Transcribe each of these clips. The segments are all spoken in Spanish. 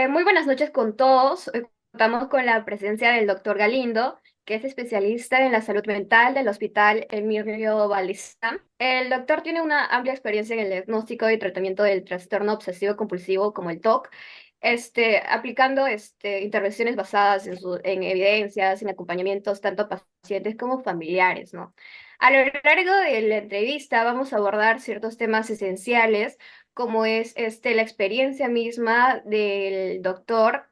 Muy buenas noches con todos. Hoy contamos con la presencia del doctor Galindo, que es especialista en la salud mental del Hospital Emilio Balizán. El doctor tiene una amplia experiencia en el diagnóstico y tratamiento del trastorno obsesivo compulsivo como el TOC, aplicando intervenciones basadas en evidencias, en acompañamientos tanto a pacientes como familiares, ¿no? A lo largo de la entrevista vamos a abordar ciertos temas esenciales como es la experiencia misma del doctor,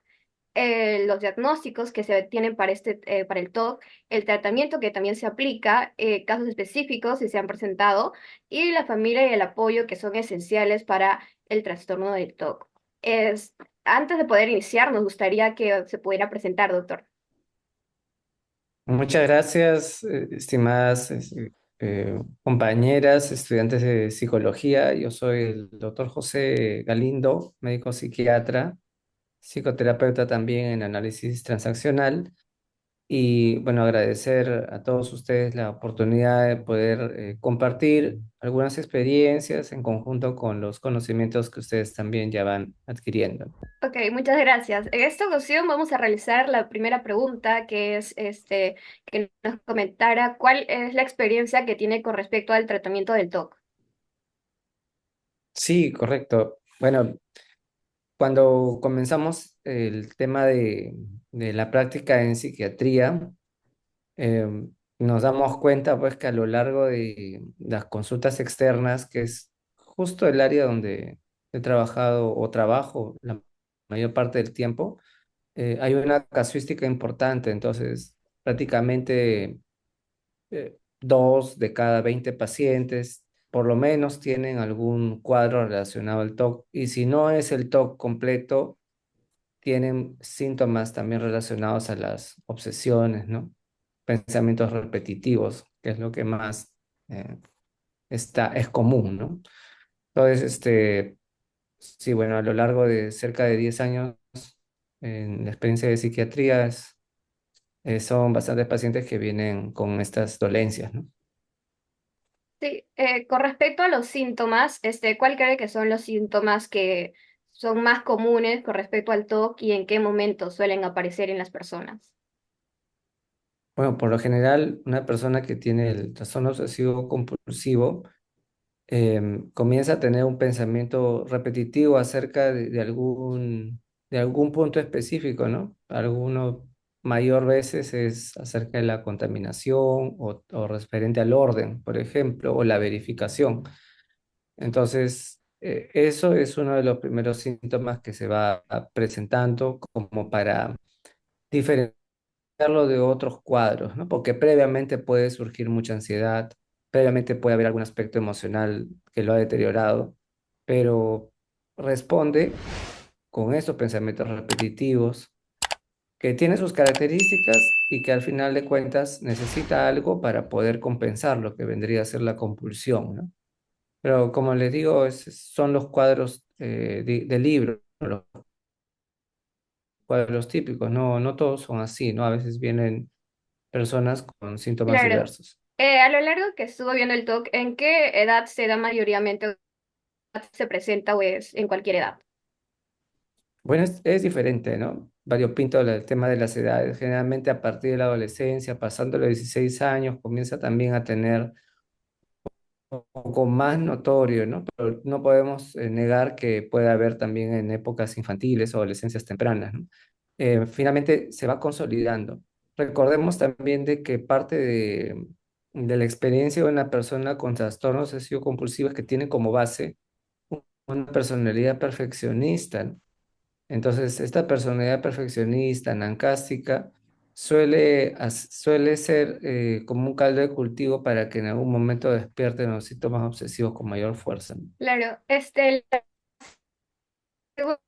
los diagnósticos que se tienen para para el TOC, el tratamiento que también se aplica, casos específicos si se han presentado, y la familia y el apoyo que son esenciales para el trastorno del TOC. Antes de poder iniciar, nos gustaría que se pudiera presentar, doctor. Muchas gracias, estimadas compañeras, estudiantes de psicología. Yo soy el doctor José Galindo, médico psiquiatra, psicoterapeuta también en análisis transaccional. Y bueno, agradecer a todos ustedes la oportunidad de poder compartir algunas experiencias en conjunto con los conocimientos que ustedes también ya van adquiriendo. Ok, muchas gracias. En esta ocasión vamos a realizar la primera pregunta, que es que nos comentara cuál es la experiencia que tiene con respecto al tratamiento del TOC. Sí, correcto. Bueno, cuando comenzamos el tema de la práctica en psiquiatría, eh, nos damos cuenta pues que a lo largo de las consultas externas, que es justo el área donde he trabajado o trabajo la mayor parte del tiempo, hay una casuística importante. Entonces prácticamente 2 de cada 20 pacientes por lo menos tienen algún cuadro relacionado al TOC, y si no es el TOC completo, tienen síntomas también relacionados a las obsesiones, ¿no? Pensamientos repetitivos, que es lo que más eh, es común, ¿no? Entonces, sí, bueno, a lo largo de cerca de 10 años en la experiencia de psiquiatría son bastantes pacientes que vienen con estas dolencias, ¿no? Sí, con respecto a los síntomas, ¿cuál cree que son los síntomas que son más comunes con respecto al TOC y en qué momentos suelen aparecer en las personas? Bueno, por lo general, una persona que tiene el trastorno obsesivo compulsivo comienza a tener un pensamiento repetitivo acerca de algún punto específico, ¿no? Alguno mayor veces es acerca de la contaminación o referente al orden, por ejemplo, o la verificación. Entonces, eso es uno de los primeros síntomas que se va presentando como para diferenciarlo de otros cuadros, ¿no? Porque previamente puede surgir mucha ansiedad, previamente puede haber algún aspecto emocional que lo ha deteriorado, pero responde con estos pensamientos repetitivos que tiene sus características y que al final de cuentas necesita algo para poder compensar lo que vendría a ser la compulsión, ¿no? Pero como les digo, son los cuadros de libro, ¿no? Los cuadros típicos, no, no todos son así, ¿no? A veces vienen personas con síntomas Claro, diversos. a lo largo que estuvo viendo el TOC, ¿en qué edad se da mayoritariamente, se presenta o es en cualquier edad? Bueno, es diferente, ¿no? Variopinto el tema de las edades. Generalmente a partir de la adolescencia, pasando los 16 años, comienza también a tener un poco más notorio, ¿no? Pero no podemos negar que puede haber también en épocas infantiles o adolescencias tempranas, ¿no? Finalmente se va consolidando. Recordemos también de que parte de la experiencia de una persona con trastorno obsesivo compulsivo es que tiene como base una personalidad perfeccionista, ¿no? Entonces, esta personalidad perfeccionista, nancástica, suele ser como un caldo de cultivo para que en algún momento despierten los síntomas obsesivos con mayor fuerza, ¿no? Claro, la segunda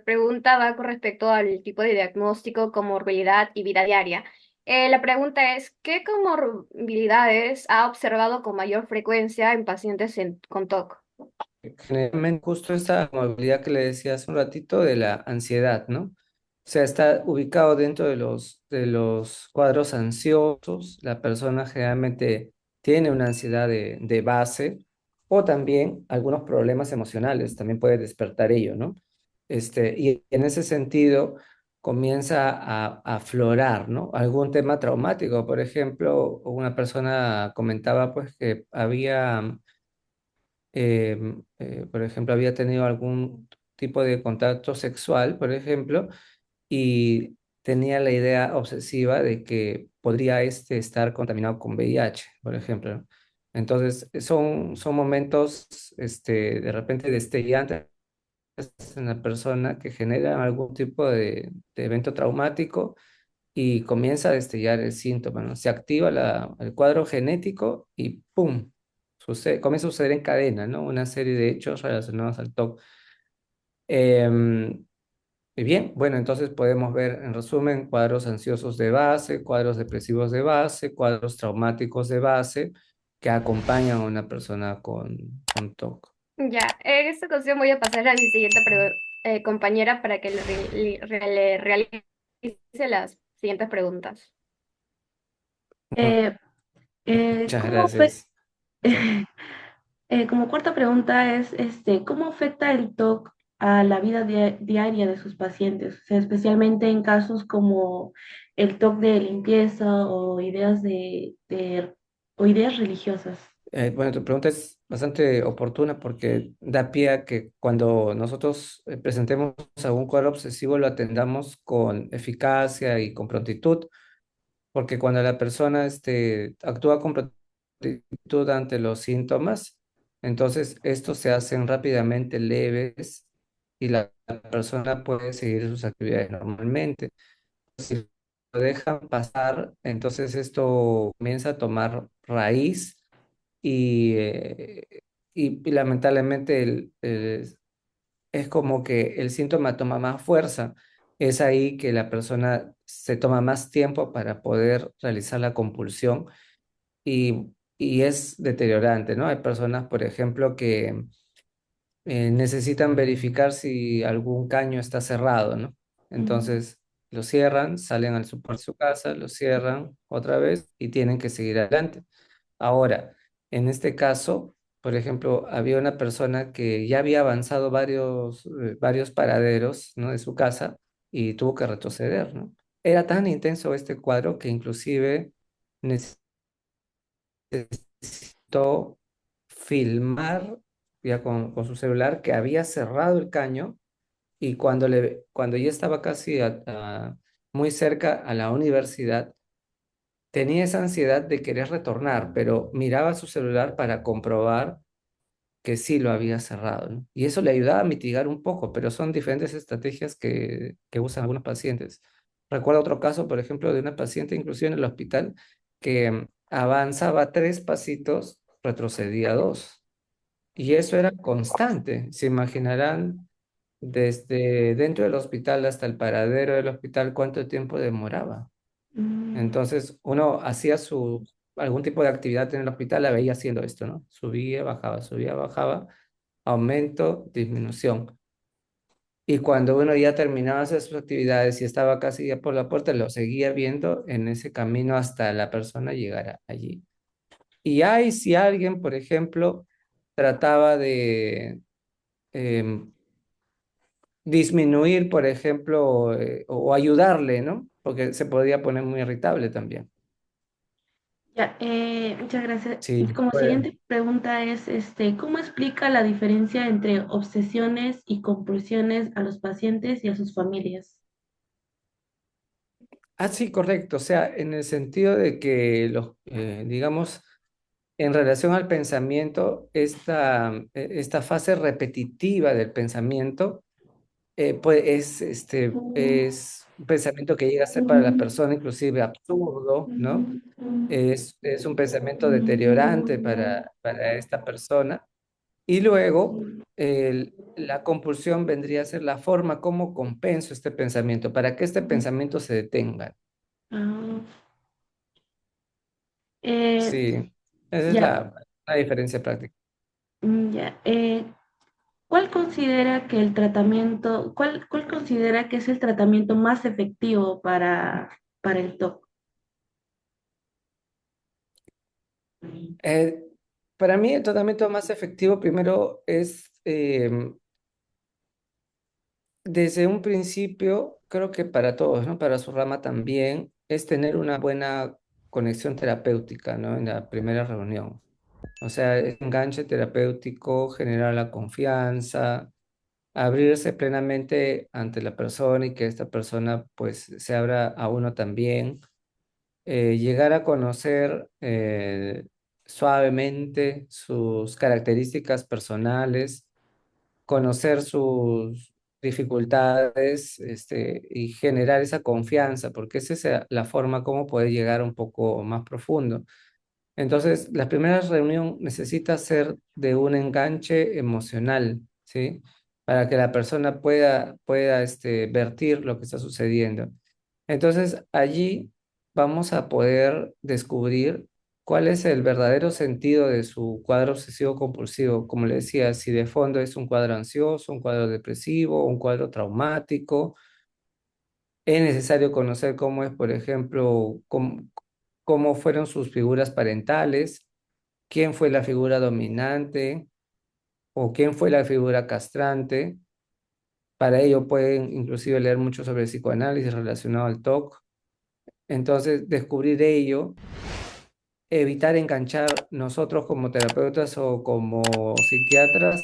pregunta va con respecto al tipo de diagnóstico, comorbilidad y vida diaria. La pregunta es, ¿qué comorbilidades ha observado con mayor frecuencia en pacientes con TOC? Generalmente, justo esta movilidad que le decía hace un ratito de la ansiedad, ¿no? O sea, está ubicado dentro de los cuadros ansiosos. La persona generalmente tiene una ansiedad de base, o también algunos problemas emocionales, también puede despertar ello, ¿no? Y en ese sentido comienza a aflorar, ¿no? Algún tema traumático. Por ejemplo, una persona comentaba pues que había, por ejemplo, había tenido algún tipo de contacto sexual, por ejemplo, y tenía la idea obsesiva de que podría estar contaminado con VIH, por ejemplo, ¿no? Entonces, son momentos, de repente destellantes en la persona que generan algún tipo de evento traumático y comienza a destellar el síntoma, ¿no? Se activa el cuadro genético y ¡pum! Comienza a suceder en cadena, ¿no? Una serie de hechos relacionados al TOC. Em, y bien, bueno, entonces podemos ver en resumen cuadros ansiosos de base, cuadros depresivos de base, cuadros traumáticos de base que acompañan a una persona con TOC. Ya, en esta ocasión voy a pasar a mi siguiente compañera para que le realice las siguientes preguntas. Eh, Muchas ¿Cómo afecta, gracias. Sí. como cuarta pregunta es, ¿cómo afecta el TOC a la vida diaria de sus pacientes? O sea, especialmente en casos como el TOC de limpieza o o ideas religiosas. Bueno, tu pregunta es bastante oportuna porque da pie a que cuando nosotros presentemos algún cuadro obsesivo lo atendamos con eficacia y con prontitud, porque cuando la persona actúa con prontitud ante los síntomas, entonces estos se hacen rápidamente leves y la persona puede seguir sus actividades normalmente. Si lo dejan pasar, entonces esto comienza a tomar raíz y, y lamentablemente es como que el síntoma toma más fuerza. Es ahí que la persona se toma más tiempo para poder realizar la compulsión y es deteriorante, ¿no? Hay personas, por ejemplo, que necesitan verificar si algún caño está cerrado, ¿no? Mm, Entonces lo cierran, salen al super su casa, lo cierran otra vez y tienen que seguir adelante. Ahora, en este caso, por ejemplo, había una persona que ya había avanzado varios paraderos, ¿no? De su casa y tuvo que retroceder, ¿no? Era tan intenso este cuadro que inclusive necesitó filmar ya con su celular que había cerrado el caño y cuando ya estaba casi muy cerca a la universidad, tenía esa ansiedad de querer retornar, pero miraba su celular para comprobar que sí lo había cerrado, ¿no? Y eso le ayudaba a mitigar un poco, pero son diferentes estrategias que usan algunos pacientes. Recuerdo otro caso, por ejemplo, de una paciente, inclusive en el hospital, que avanzaba 3 pasitos, retrocedía 2. Y eso era constante. Se imaginarán desde dentro del hospital hasta el paradero del hospital cuánto tiempo demoraba. mm, Entonces, uno hacía algún tipo de actividad en el hospital, la veía haciendo esto, ¿no? Subía, bajaba, aumento, disminución. Y cuando uno ya terminaba de hacer sus actividades y estaba casi ya por la puerta, lo seguía viendo en ese camino hasta la persona llegara allí. Y ahí si alguien, por ejemplo, trataba de em, disminuir, por ejemplo, o ayudarle, ¿no? Porque se podía poner muy irritable también. ya, muchas gracias. Sí, Como bueno. siguiente pregunta es, ¿cómo explica la diferencia entre obsesiones y compulsiones a los pacientes y a sus familias? Ah, sí, correcto. O sea, en el sentido de que digamos, en relación al pensamiento, esta fase repetitiva del pensamiento, pues es un pensamiento que llega a ser para la persona inclusive absurdo, ¿no? Es un pensamiento deteriorante para esta persona. Y luego, la compulsión vendría a ser la forma como compenso este pensamiento, para que este pensamiento se detenga. Ah, eh, Sí, esa es ya, la diferencia práctica. ya. ¿Cuál considera que cuál considera que es el tratamiento más efectivo para el TOC? Eh, para mí, el tratamiento más efectivo primero es Desde un principio, creo que para todos, ¿no? Para su rama también, es tener una buena conexión terapéutica, ¿no? En la primera reunión. O sea, el enganche terapéutico, generar la confianza, abrirse plenamente ante la persona y que esta persona pues se abra a uno también. Llegar a conocer suavemente sus características personales, conocer sus dificultades, y generar esa confianza, porque esa es la forma como puede llegar un poco más profundo. Entonces, la primera reunión necesita ser de un enganche emocional, ¿sí? Para que la persona pueda vertir lo que está sucediendo. Entonces, allí vamos a poder descubrir cuál es el verdadero sentido de su cuadro obsesivo compulsivo. Como le decía, si de fondo es un cuadro ansioso, un cuadro depresivo, un cuadro traumático, es necesario conocer cómo es, por ejemplo, cómo fueron sus figuras parentales, quién fue la figura dominante o quién fue la figura castrante. Para ello pueden inclusive leer mucho sobre psicoanálisis relacionado al TOC. Entonces, descubrir ello, evitar enganchar nosotros como terapeutas o como psiquiatras,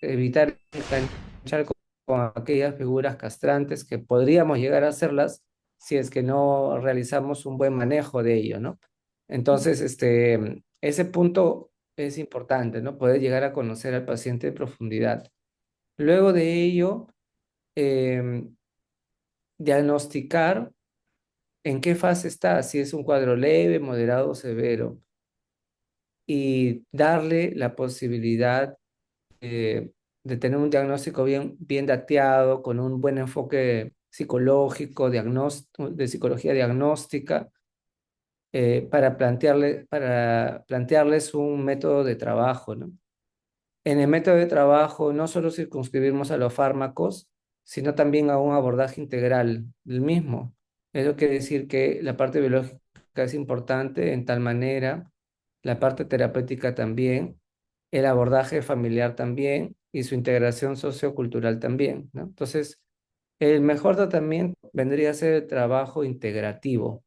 evitar enganchar con aquellas figuras castrantes que podríamos llegar a hacerlas si es que no realizamos un buen manejo de ello, ¿no? Entonces, ese punto es importante, ¿no? Poder llegar a conocer al paciente en profundidad. Luego de ello, em, diagnosticar en qué fase está, si es un cuadro leve, moderado o severo, y darle la posibilidad de tener un diagnóstico bien dateado, con un buen enfoque psicológico, de psicología diagnóstica, para plantearles un método de trabajo, ¿no? En el método de trabajo no solo circunscribimos a los fármacos, sino también a un abordaje integral del mismo. Eso quiere decir que la parte biológica es importante en tal manera, la parte terapéutica también, el abordaje familiar también y su integración sociocultural también, ¿no? Entonces, el mejor tratamiento vendría a ser el trabajo integrativo.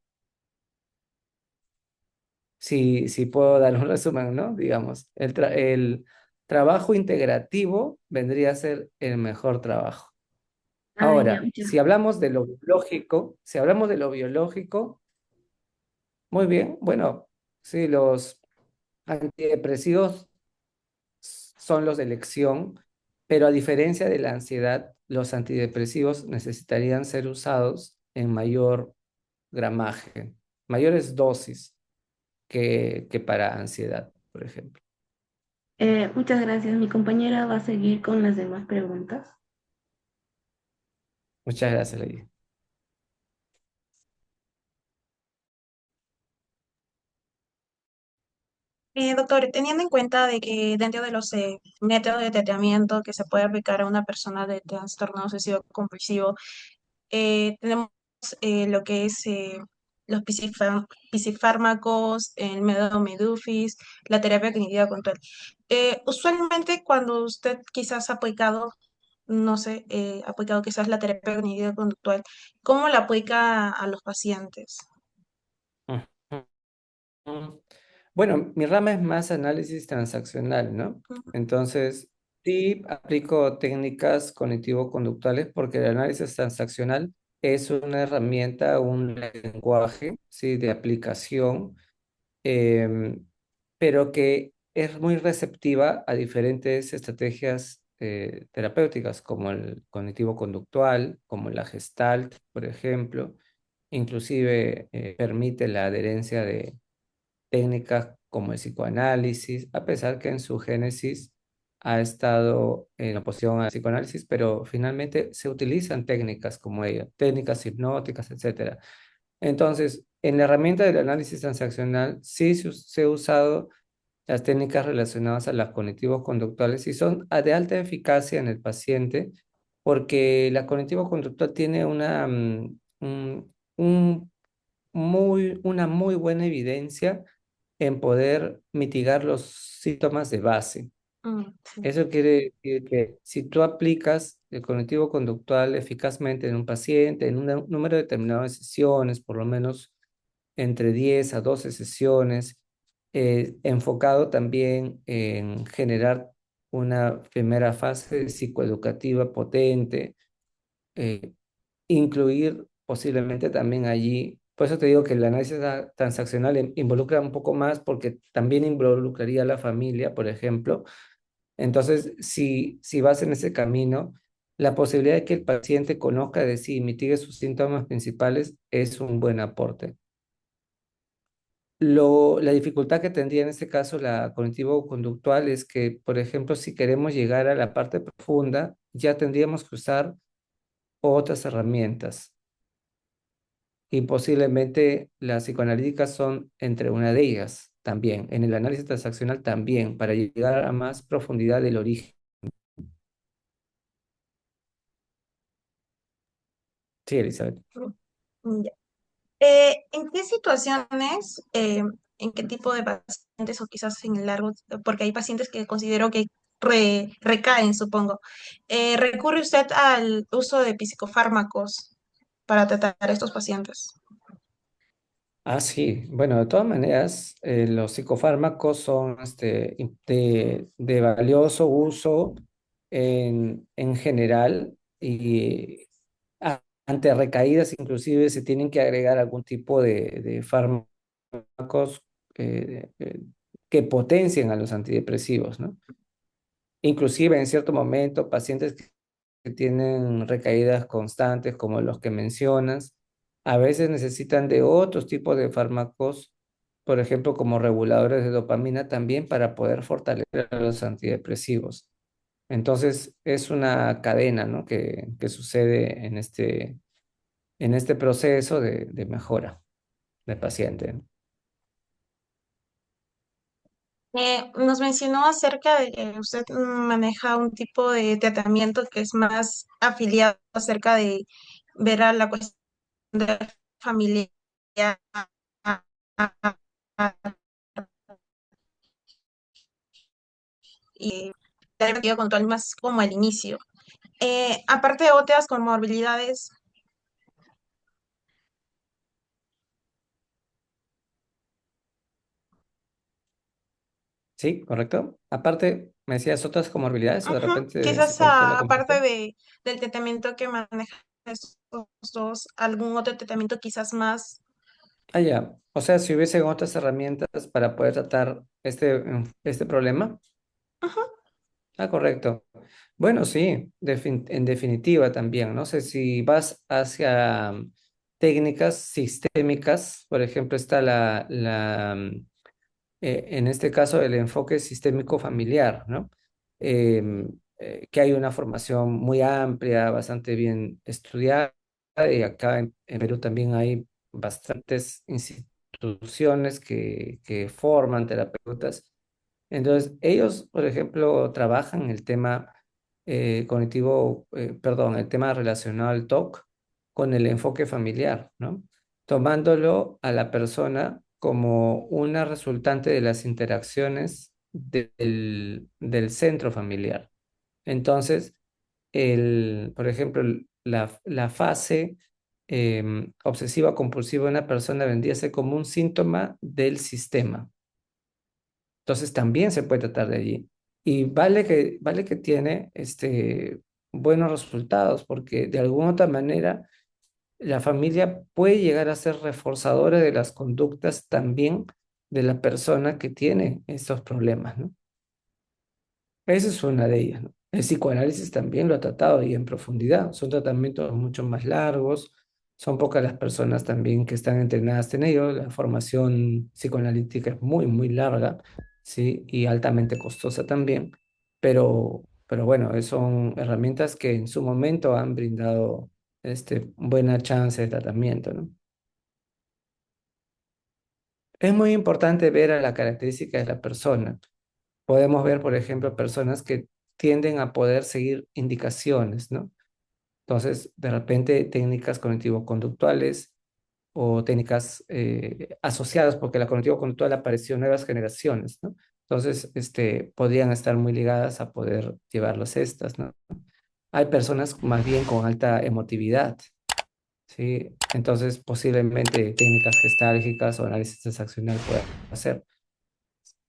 Si puedo dar un resumen, ¿no? Digamos, el trabajo integrativo vendría a ser el mejor trabajo. Ah, ya, Ahora, muchas. si hablamos de lo biológico, muy bien, bueno, sí, los antidepresivos son los de elección, pero a diferencia de la ansiedad, los antidepresivos necesitarían ser usados en mayor gramaje, mayores dosis que para ansiedad, por ejemplo. Muchas gracias. Mi compañera va a seguir con las demás preguntas. Muchas gracias, Lady. Doctor, teniendo en cuenta de que dentro de los métodos de tratamiento que se puede aplicar a una persona de trastorno obsesivo compulsivo, tenemos lo que es los psicofármacos, el método Medufis, la terapia cognitiva conductual. Usualmente cuando usted quizás ha aplicado, no sé, ha aplicado quizás la terapia cognitiva conductual, ¿cómo la aplica a los pacientes? Ujú. Bueno, mi rama es más análisis transaccional, ¿no? Entonces, sí aplico técnicas cognitivo-conductuales porque el análisis transaccional es una herramienta, un lenguaje, ¿sí? De aplicación, em, pero que es muy receptiva a diferentes estrategias terapéuticas, como el cognitivo-conductual, como la Gestalt, por ejemplo. Inclusive permite la adherencia de técnicas como el psicoanálisis, a pesar que en su génesis ha estado en oposición al psicoanálisis, pero finalmente se utilizan técnicas como ella, técnicas hipnóticas, etcétera. Entonces, en la herramienta del análisis transaccional sí se ha usado las técnicas relacionadas a las cognitivos conductuales y son de alta eficacia en el paciente porque la cognitivo conductual tiene un una muy buena evidencia en poder mitigar los síntomas de base. Sí. Eso quiere decir que si tú aplicas el cognitivo conductual eficazmente en un paciente, en un número determinado de sesiones, por lo menos entre 10 a 12 sesiones, enfocado también en generar una primera fase psicoeducativa potente, eh, incluir posiblemente también allí, por eso te digo que el análisis transaccional involucra un poco más porque también involucraría a la familia, por ejemplo. Entonces, si vas en ese camino, la posibilidad de que el paciente conozca de sí y mitigue sus síntomas principales es un buen aporte. La dificultad que tendría en este caso la cognitivo-conductual es que, por ejemplo, si queremos llegar a la parte profunda, ya tendríamos que usar otras herramientas y posiblemente las psicoanalíticas son entre una de ellas también, en el análisis transaccional también, para llegar a más profundidad del origen. Sí, Elizabeth. Ya. ¿En qué situaciones, en qué tipo de pacientes o quizás en el largo, porque hay pacientes que considero que recaen, supongo, recurre usted al uso de psicofármacos para tratar a estos pacientes? Ah, sí. Bueno, de todas maneras, los psicofármacos son de valioso uso en general y ante recaídas inclusive se tienen que agregar algún tipo de fármacos que potencien a los antidepresivos, ¿no? Inclusive en cierto momento, pacientes que tienen recaídas constantes, como los que mencionas, a veces necesitan de otros tipos de fármacos, por ejemplo, como reguladores de dopamina también para poder fortalecer a los antidepresivos. Entonces, es una cadena, ¿no? que sucede en este proceso de mejora del paciente, ¿no? Nos mencionó acerca de que usted maneja un tipo de tratamiento que es más afiliado acerca de ver a la cuestión de familia y la perspectiva control más como al inicio. Aparte de otras comorbilidades, ¿Sí? ¿Correcto? Aparte, me decías otras comorbilidades o de ujú, repente se quizás cortó la aparte comunicación. del tratamiento que manejan estos dos, algún otro tratamiento quizás más. Ah, ya. O sea, si hubiesen otras herramientas para poder tratar este problema. Ujú. Ah, correcto. Bueno, sí, en definitiva también. No sé si vas hacia técnicas sistémicas, por ejemplo, está en este caso el enfoque sistémico familiar, ¿no? Que hay una formación muy amplia, bastante bien estudiada, y acá en Perú también hay bastantes instituciones que forman terapeutas. Entonces, ellos, por ejemplo, trabajan el tema cognitivo, perdón, el tema relacionado al TOC con el enfoque familiar, ¿no? Tomándolo a la persona como una resultante de las interacciones del centro familiar. Entonces, por ejemplo, la fase obsesiva compulsiva de una persona vendría a ser como un síntoma del sistema. Entonces también se puede tratar de allí. Y vale que tiene buenos resultados, porque de alguna otra manera la familia puede llegar a ser reforzadora de las conductas también de la persona que tiene estos problemas, ¿no? Esa es una de ellas, ¿no? El psicoanálisis también lo ha tratado y en profundidad. Son tratamientos mucho más largos, son pocas las personas también que están entrenadas en ello. La formación psicoanalítica es muy, muy larga, ¿sí? Y altamente costosa también. Pero bueno, son herramientas que en su momento han brindado buena chance de tratamiento, ¿no? Es muy importante ver a la característica de la persona. Podemos ver, por ejemplo, personas que tienden a poder seguir indicaciones, ¿no? Entonces, de repente, técnicas cognitivo-conductuales o técnicas asociadas, porque la cognitivo-conductual apareció en nuevas generaciones, ¿no? Entonces, podrían estar muy ligadas a poder llevar las cestas, ¿no? Hay personas más bien con alta emotividad, ¿sí? Entonces, posiblemente técnicas gestálgicas o análisis transaccional puedan hacer.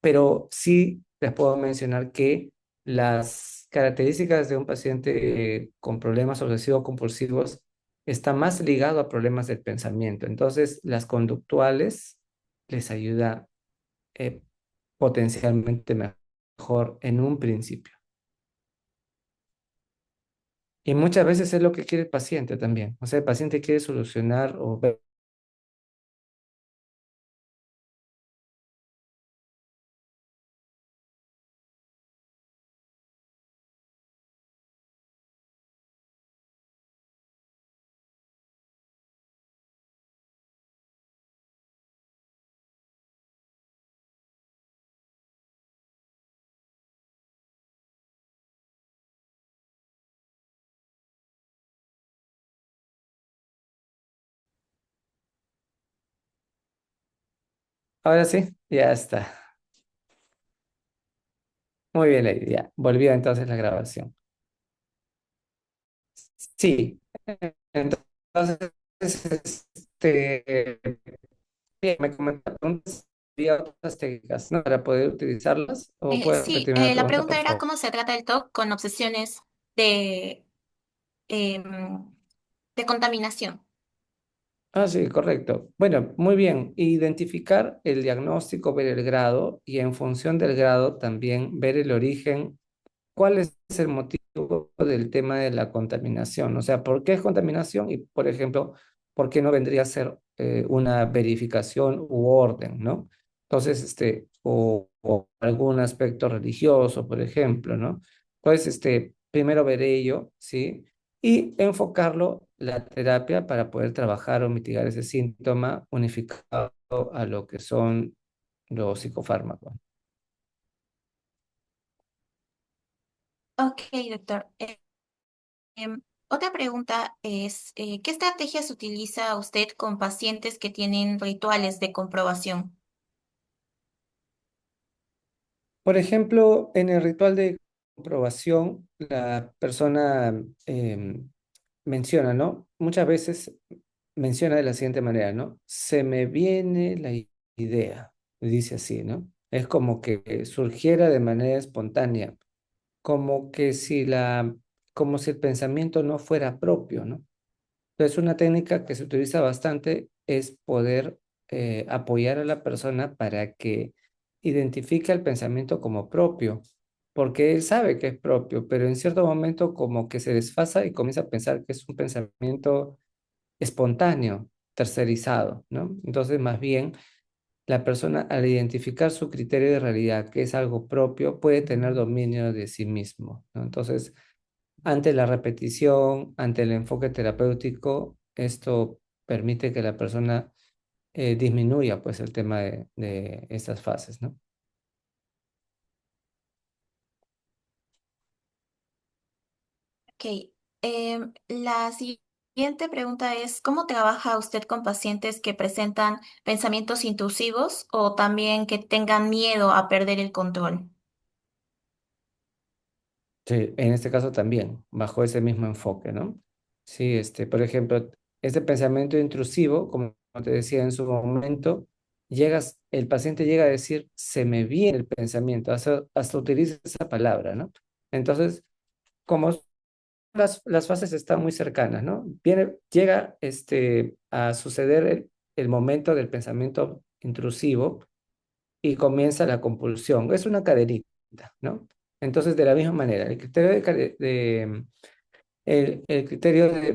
Pero sí les puedo mencionar que las características de un paciente con problemas obsesivo-compulsivos está más ligado a problemas del pensamiento. Entonces, las conductuales les ayuda eh, potencialmente mejor en un principio. Y muchas veces es lo que quiere el paciente también. O sea, el paciente quiere solucionar o ver. Ahora sí, ya está. Muy bien, Lady, ya. Volvió entonces la grabación. Sí, entonces, bien, me comentaron preguntas y otras técnicas, ¿no? Para poder utilizarlas, o puede Sí, repetirme la la pregunta, pregunta por era favor. cómo se trata el TOC con obsesiones de, em, de contaminación. Ah, sí, correcto. Bueno, muy bien. Identificar el diagnóstico, ver el grado y en función del grado también ver el origen. ¿Cuál es el motivo del tema de la contaminación? O sea, ¿por qué es contaminación? Y, por ejemplo, ¿por qué no vendría a ser una verificación u orden, ¿no? Entonces, o algún aspecto religioso, por ejemplo, ¿no? Entonces, primero ver ello, ¿sí? Y enfocarlo la terapia para poder trabajar o mitigar ese síntoma unificado a lo que son los psicofármacos. Ok, doctor. Otra pregunta es, ¿qué estrategias utiliza usted con pacientes que tienen rituales de comprobación? Por ejemplo, en el ritual de comprobación, la persona menciona, ¿no? Muchas veces menciona de la siguiente manera, ¿no? Se me viene la idea, dice así, ¿no? Es como que surgiera de manera espontánea, como que si como si el pensamiento no fuera propio, ¿no? Entonces, una técnica que se utiliza bastante es poder apoyar a la persona para que identifique el pensamiento como propio, porque él sabe que es propio, pero en cierto momento como que se desfasa y comienza a pensar que es un pensamiento espontáneo, tercerizado, ¿no? Entonces, más bien, la persona al identificar su criterio de realidad, que es algo propio, puede tener dominio de sí mismo, ¿no? Entonces, ante la repetición, ante el enfoque terapéutico, esto permite que la persona disminuya pues el tema de estas fases, ¿no? Ok. La siguiente pregunta es, ¿cómo trabaja usted con pacientes que presentan pensamientos intrusivos o también que tengan miedo a perder el control? Sí, en este caso también, bajo ese mismo enfoque, ¿no? Sí, por ejemplo, este pensamiento intrusivo, como te decía en su momento, el paciente llega a decir, se me viene el pensamiento, hasta utiliza esa palabra, ¿no? Entonces, como las fases están muy cercanas, ¿no? Llega a suceder el momento del pensamiento intrusivo y comienza la compulsión. Es una cadenita, ¿no? Entonces, de la misma manera, el criterio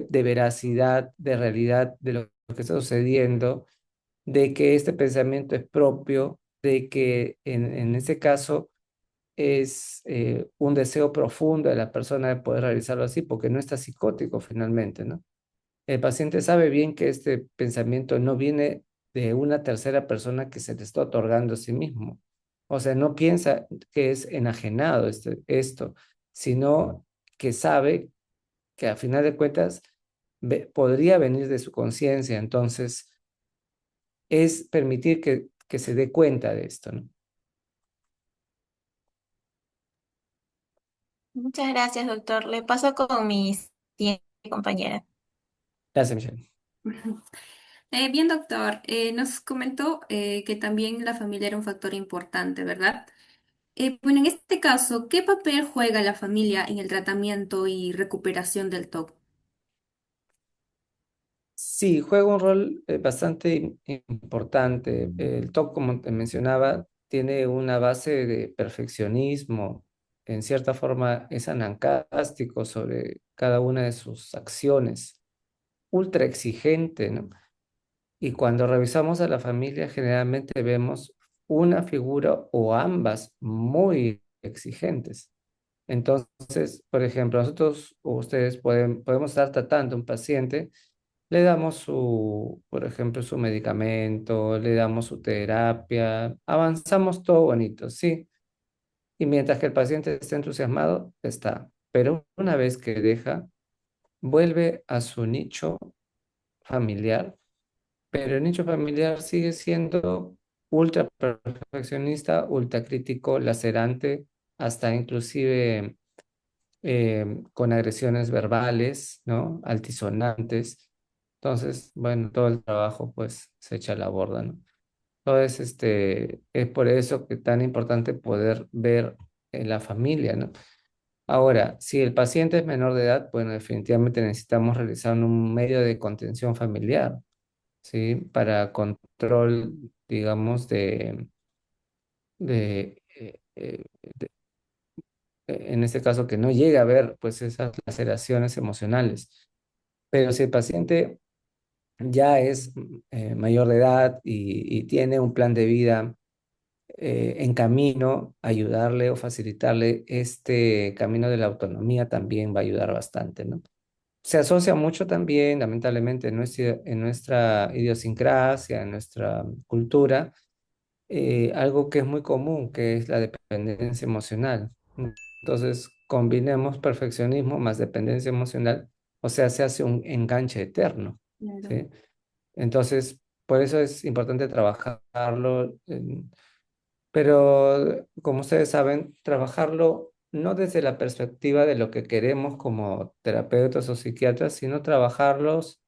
de veracidad, de realidad de lo que está sucediendo, de que este pensamiento es propio, de que en este caso es un deseo profundo de la persona de poder realizarlo así, porque no está psicótico finalmente, ¿no? El paciente sabe bien que este pensamiento no viene de una tercera persona que se le está otorgando a sí mismo. O sea, no piensa que es enajenado esto, sino que sabe que a final de cuentas podría venir de su conciencia. Entonces, es permitir que se dé cuenta de esto, ¿no? Muchas gracias, doctor. Le paso con mi siguiente compañera. Gracias, Michelle. Bien, doctor, nos comentó que también la familia era un factor importante, ¿verdad? Bueno, en este caso, ¿qué papel juega la familia en el tratamiento y recuperación del TOC? Sí, juega un rol bastante importante. El TOC, como te mencionaba, tiene una base de perfeccionismo. En cierta forma, es anancástico sobre cada una de sus acciones, ultra exigente, ¿no? Y cuando revisamos a la familia, generalmente vemos una figura o ambas muy exigentes. Entonces, por ejemplo, nosotros o ustedes podemos estar tratando a un paciente, le damos su, por ejemplo, su medicamento, le damos su terapia, avanzamos todo bonito, sí. Y mientras que el paciente esté entusiasmado, está. Pero una vez que deja, vuelve a su nicho familiar, pero el nicho familiar sigue siendo ultra perfeccionista, ultra crítico, lacerante, hasta inclusive con agresiones verbales, ¿no? Altisonantes. Entonces, bueno, todo el trabajo pues se echa a la borda, ¿no? Entonces, es por eso que es tan importante poder ver en la familia, ¿no? Ahora, si el paciente es menor de edad, bueno, definitivamente necesitamos realizar un medio de contención familiar, ¿sí? Para control, digamos, de, en este caso, que no llegue a haber, pues, esas laceraciones emocionales. Pero si el paciente ya es mayor de edad y tiene un plan de vida en camino, ayudarle o facilitarle este camino de la autonomía también va a ayudar bastante, ¿no? Se asocia mucho también, lamentablemente, en nuestra idiosincrasia, en nuestra cultura, algo que es muy común, que es la dependencia emocional. Entonces, combinemos perfeccionismo más dependencia emocional, o sea, se hace un enganche eterno, Claro. ¿sí? Entonces, por eso es importante trabajarlo, pero como ustedes saben, trabajarlo no desde la perspectiva de lo que queremos como terapeutas o psiquiatras, sino trabajarlos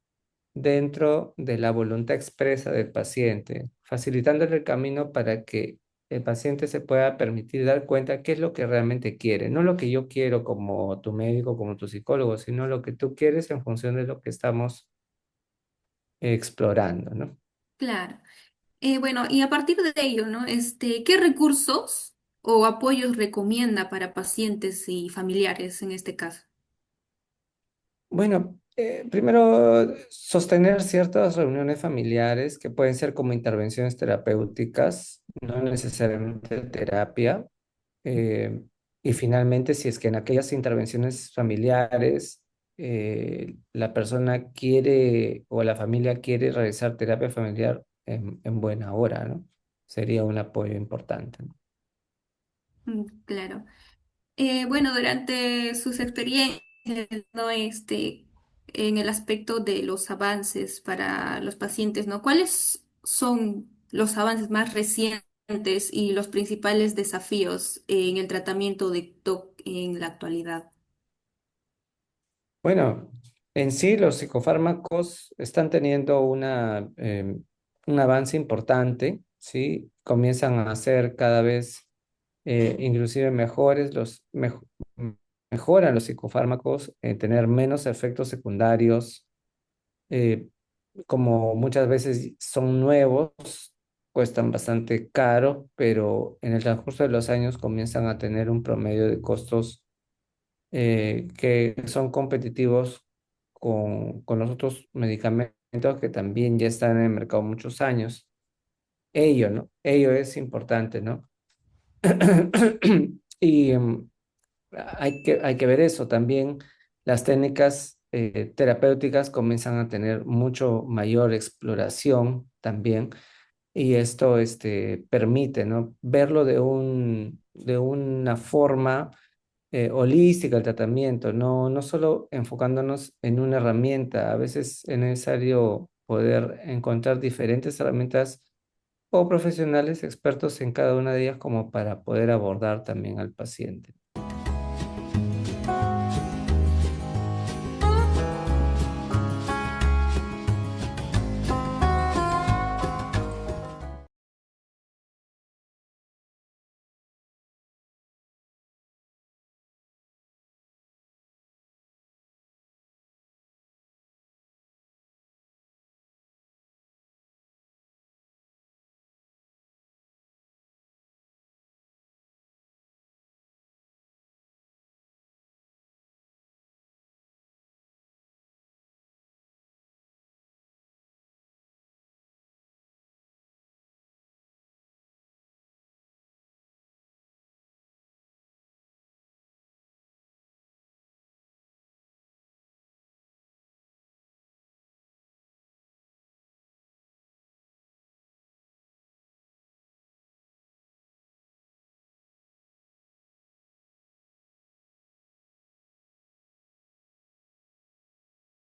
dentro de la voluntad expresa del paciente, facilitándole el camino para que el paciente se pueda permitir dar cuenta qué es lo que realmente quiere, no lo que yo quiero como tu médico, como tu psicólogo, sino lo que tú quieres en función de lo que estamos explorando, ¿no? Claro. Bueno, y a partir de ello, ¿no? ¿Qué recursos o apoyos recomienda para pacientes y familiares en este caso? Bueno, primero, sostener ciertas reuniones familiares que pueden ser como intervenciones terapéuticas, no necesariamente terapia. Eh, y finalmente, si es que en aquellas intervenciones familiares la persona quiere o la familia quiere realizar terapia familiar en buena hora, ¿no? Sería un apoyo importante, ¿no? Claro. Bueno, durante sus experiencias, ¿no? En el aspecto de los avances para los pacientes, ¿no? ¿Cuáles son los avances más recientes y los principales desafíos en el tratamiento de TOC en la actualidad? Bueno, en sí los psicofármacos están teniendo un avance importante, ¿sí? Comienzan a ser cada vez inclusive mejores, mejoran los psicofármacos en tener menos efectos secundarios, eh, como muchas veces son nuevos, cuestan bastante caro, pero en el transcurso de los años comienzan a tener un promedio de costos que son competitivos con los otros medicamentos que también ya están en el mercado muchos años. Ello, ¿no? Ello es importante, ¿no? Y hay que ver eso. También las técnicas terapéuticas comienzan a tener mucho mayor exploración también. Y esto permite, ¿no? Verlo de una forma holística el tratamiento, no solo enfocándonos en una herramienta. A veces es necesario poder encontrar diferentes herramientas o profesionales expertos en cada una de ellas como para poder abordar también al paciente.